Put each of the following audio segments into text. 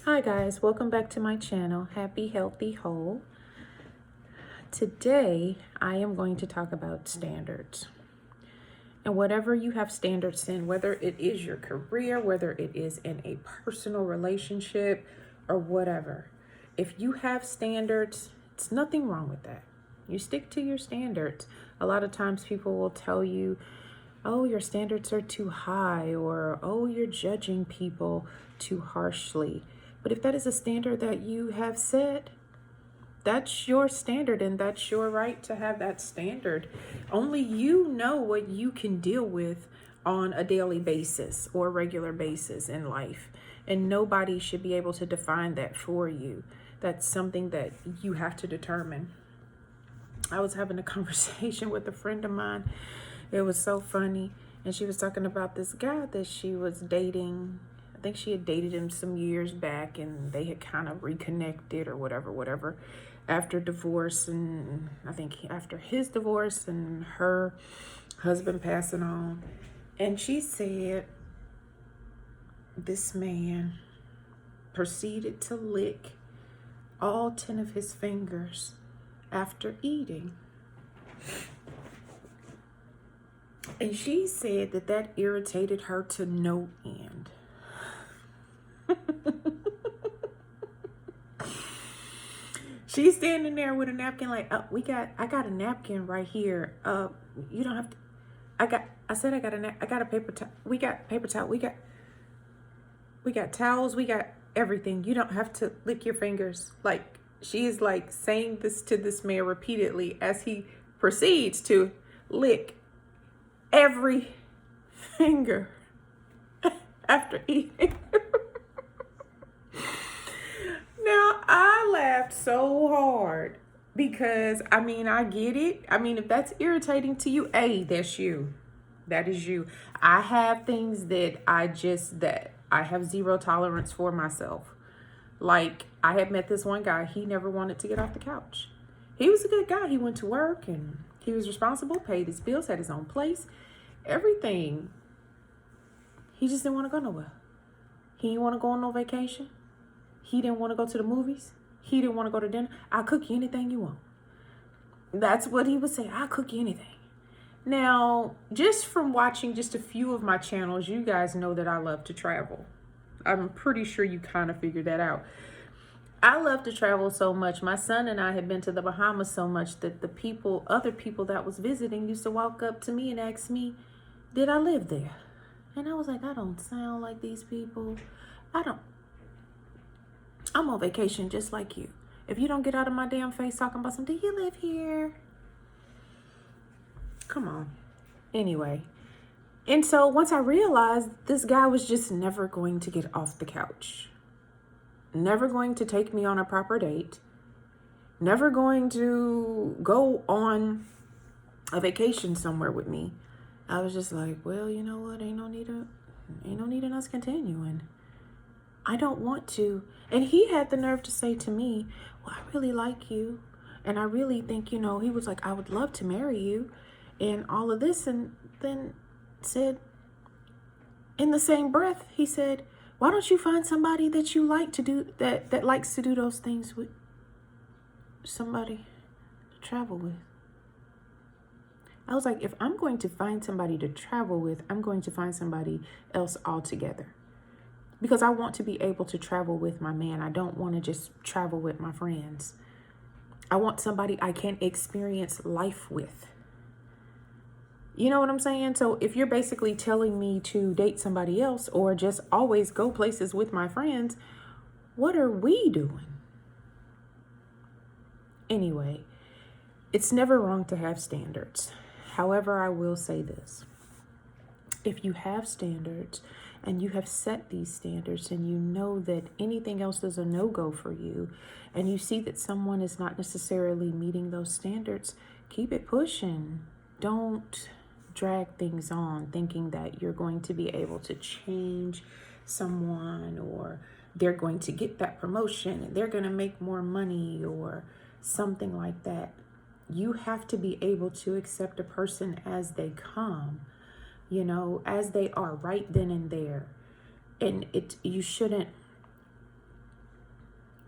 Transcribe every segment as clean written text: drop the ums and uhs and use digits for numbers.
Hi guys, welcome back to my channel, Happy Healthy Whole. Today I am going to talk about standards. And whatever you have standards in, whether it is your career, whether it is in a personal relationship or whatever, if you have standards, it's nothing wrong with that. You stick to your standards. A lot of times people will tell you, oh, your standards are too high, or oh, you're judging people too harshly. But if that is a standard that you have set, that's your standard and that's your right to have that standard. Only you know what you can deal with on a daily basis or regular basis in life. And nobody should be able to define that for you. That's something that you have to determine. I was having a conversation with a friend of mine. It was so funny. And she was talking about this guy that she was dating. I think she had dated him some years back and they had kind of reconnected or whatever, after divorce. And I think after his divorce and her husband passing on. And she said this man proceeded to lick all 10 of his fingers after eating. And she said that that irritated her to no end. She's standing there with a napkin like, I got a napkin right here. You don't have to, I got a paper towel. We got paper towel. We got towels. We got everything. You don't have to lick your fingers. Like, she is like saying this to this man repeatedly as he proceeds to lick every finger after eating. Now, I laughed so hard because, I get it. If that's irritating to you, hey, that's you. That is you. I have things that I have zero tolerance for myself. Like, I had met this one guy. He never wanted to get off the couch. He was a good guy. He went to work and he was responsible, paid his bills, had his own place, everything. He just didn't want to go nowhere. He didn't want to go on no vacation. He didn't want to go to the movies. He didn't want to go to dinner. I'll cook you anything you want. That's what he would say. I'll cook you anything. Now, just from watching just a few of my channels, you guys know that I love to travel. I'm pretty sure you kind of figured that out. I love to travel so much. My son and I had been to the Bahamas so much that other people that was visiting used to walk up to me and ask me, did I live there? And I was like, I don't sound like these people. I'm on vacation just like you. If you don't get out of my damn face talking about something, do you live here? Come on. Anyway. And so once I realized this guy was just never going to get off the couch, never going to take me on a proper date, never going to go on a vacation somewhere with me, I was just like, well, you know what? Ain't no need in us continuing. I don't want to. And he had the nerve to say to me, well, I really like you. And I really think, he was like, I would love to marry you and all of this. And then said, in the same breath, he said, why don't you find somebody that you like to do, that likes to do those things with, somebody to travel with? I was like, if I'm going to find somebody to travel with, I'm going to find somebody else altogether. Because I want to be able to travel with my man. I don't want to just travel with my friends. I want somebody I can experience life with. You know what I'm saying? So if you're basically telling me to date somebody else or just always go places with my friends, what are we doing? Anyway, it's never wrong to have standards. However, I will say this. If you have standards and you have set these standards and you know that anything else is a no-go for you and you see that someone is not necessarily meeting those standards, keep it pushing. Don't drag things on thinking that you're going to be able to change someone or they're going to get that promotion and they're going to make more money or something like that. You have to be able to accept a person as they come, as they are right then and there. And you shouldn't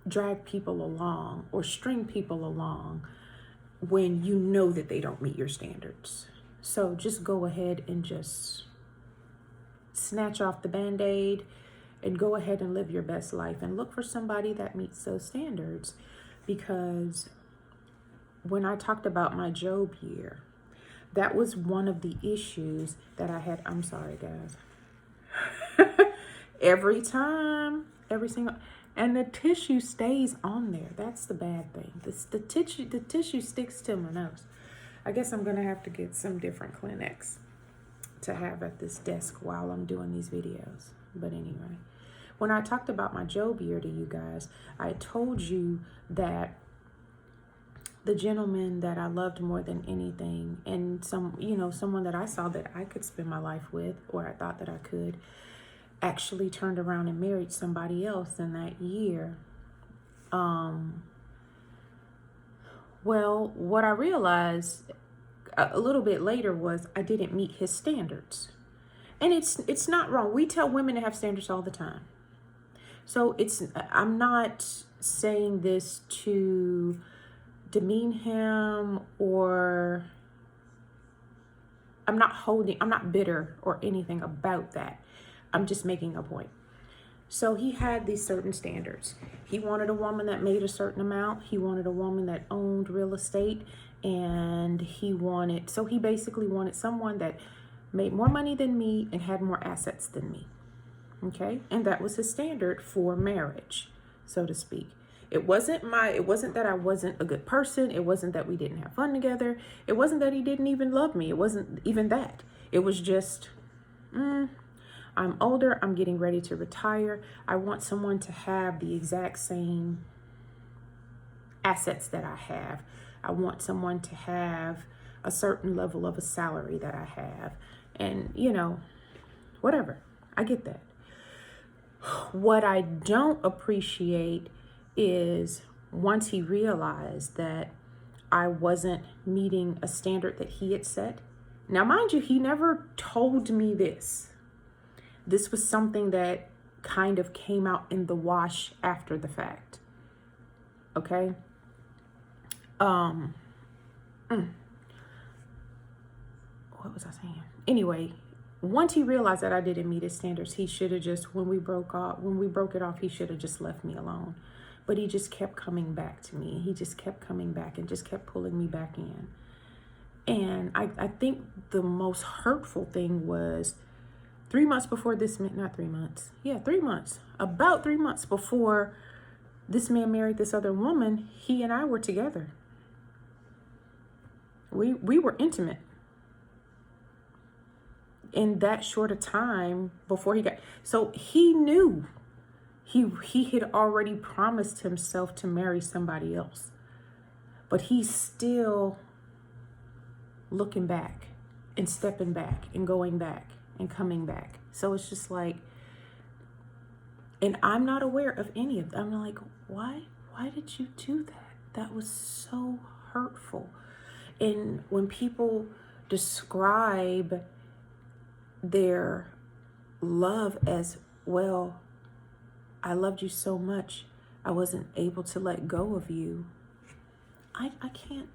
drag people along or string people along when you know that they don't meet your standards. So just go ahead and just snatch off the Band-Aid and go ahead and live your best life and look for somebody that meets those standards. Because when I talked about my Job year, that was one of the issues that I had. I'm sorry, guys. Every single, and the tissue stays on there. That's the bad thing. The tissue sticks to my nose. I guess I'm gonna have to get some different Kleenex to have at this desk while I'm doing these videos. But anyway, when I talked about my Job year to you guys, I told you that the gentleman that I loved more than anything, and someone that I saw that I could spend my life with, or I thought that I could, actually turned around and married somebody else in that year. Well, what I realized a little bit later was I didn't meet his standards. And it's not wrong. We tell women to have standards all the time. So I'm not saying this to demean him, or I'm not bitter or anything about that. I'm just making a point. So he had these certain standards. He wanted a woman that made a certain amount. He wanted a woman that owned real estate. And he basically wanted someone that made more money than me and had more assets than me. Okay? And that was his standard for marriage, so to speak. It wasn't that I wasn't a good person. It wasn't that we didn't have fun together. It wasn't that he didn't even love me. It wasn't even that. It was just, I'm older. I'm getting ready to retire. I want someone to have the exact same assets that I have. I want someone to have a certain level of a salary that I have. And, whatever. I get that. What I don't appreciate is once he realized that I wasn't meeting a standard that he had set. Now, mind you, he never told me this. This was something that kind of came out in the wash after the fact. Okay? What was I saying? Anyway, once he realized that I didn't meet his standards, he should have just, when we broke it off, he should have just left me alone. But he just kept coming back to me. He just kept coming back and just kept pulling me back in. And I think the most hurtful thing was 3 months before this man, not 3 months. Yeah, 3 months. About 3 months before this man married this other woman, he and I were together. We were intimate. In that short a time before so he knew he had already promised himself to marry somebody else, but he's still looking back and stepping back and going back and coming back. So it's just like, and I'm not aware of any of them. I'm like, why did you do that? That was so hurtful. And when people describe their love as, well, I loved you so much, I wasn't able to let go of you. I can't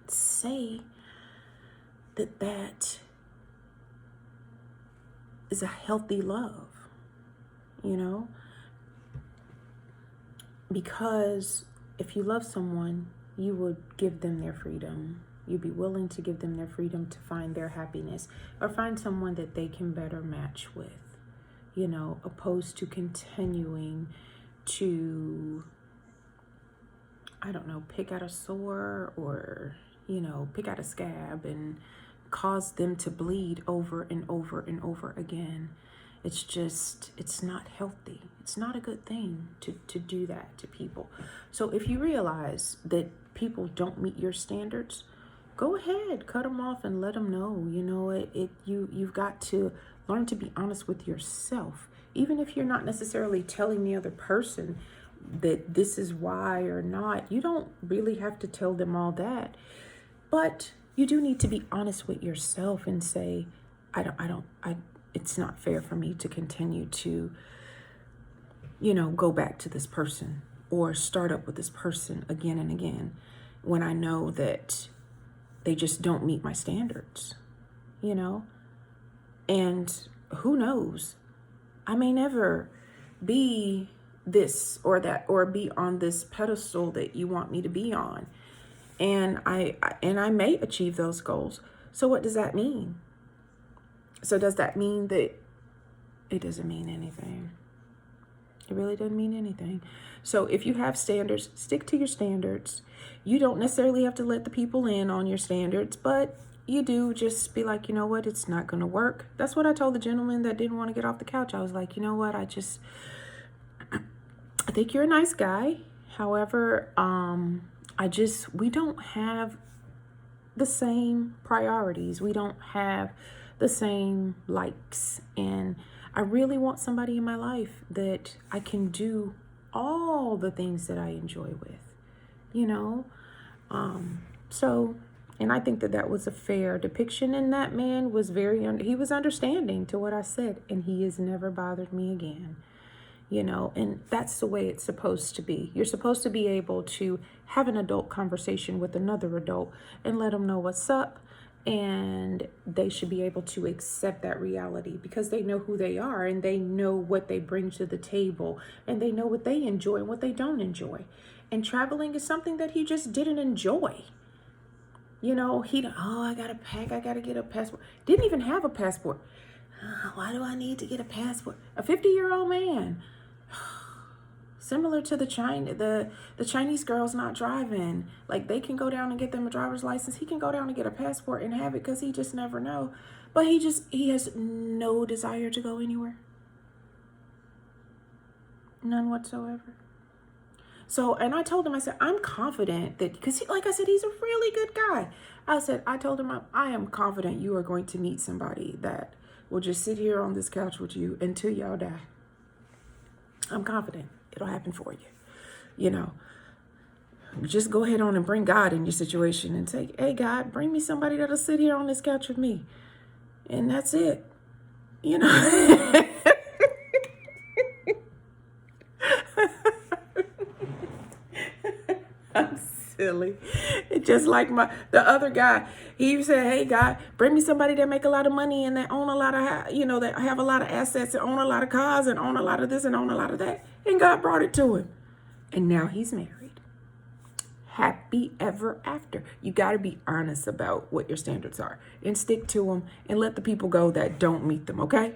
say that is a healthy love, because if you love someone, you would give them their freedom. You'd be willing to give them their freedom to find their happiness or find someone that they can better match with, opposed to continuing to, pick out a sore or, pick out a scab and cause them to bleed over and over and over again. It's not healthy. It's not a good thing to do that to people. So if you realize that people don't meet your standards, go ahead, cut them off and let them know. You've got to learn to be honest with yourself. Even if you're not necessarily telling the other person that this is why or not, you don't really have to tell them all that. But you do need to be honest with yourself and say, it's not fair for me to continue to go back to this person or start up with this person again and again when I know that they just don't meet my standards, And who knows? I may never be this or that or be on this pedestal that you want me to be on. And I may achieve those goals. So what does that mean? So does that mean that it doesn't mean anything? It really doesn't mean anything. So if you have standards, stick to your standards. You don't necessarily have to let the people in on your standards, but you do just be like, you know what, it's not going to work. That's what I told the gentleman that didn't want to get off the couch. I was like, you know what, I think you're a nice guy. However, we don't have the same priorities. We don't have the same likes. And I really want somebody in my life that I can do all the things that I enjoy with, and I think that was a fair depiction. And that man was he was understanding to what I said, and he has never bothered me again. And that's the way it's supposed to be. You're supposed to be able to have an adult conversation with another adult and let them know what's up. And they should be able to accept that reality because they know who they are and they know what they bring to the table and they know what they enjoy and what they don't enjoy. And traveling is something that he just didn't enjoy. I got to pack. I got to get a passport. Didn't even have a passport. Why do I need to get a passport? A 50-year-old man. Similar to the Chinese girls not driving. Like, they can go down and get them a driver's license. He can go down and get a passport and have it because he just never know. But he has no desire to go anywhere. None whatsoever. So, and I told him, I said, I'm confident that, because like I said, he's a really good guy. I told him, I am confident you are going to meet somebody that will just sit here on this couch with you until y'all die. I'm confident it'll happen for you. Just go ahead on and bring God in your situation and say, hey, God, bring me somebody that'll sit here on this couch with me. And that's it. I'm silly. Just like the other guy, he said, hey, God, bring me somebody that make a lot of money and that own a lot of, that have a lot of assets and own a lot of cars and own a lot of this and own a lot of that. And God brought it to him. And now he's married. Happy ever after. You got to be honest about what your standards are and stick to them and let the people go that don't meet them, okay?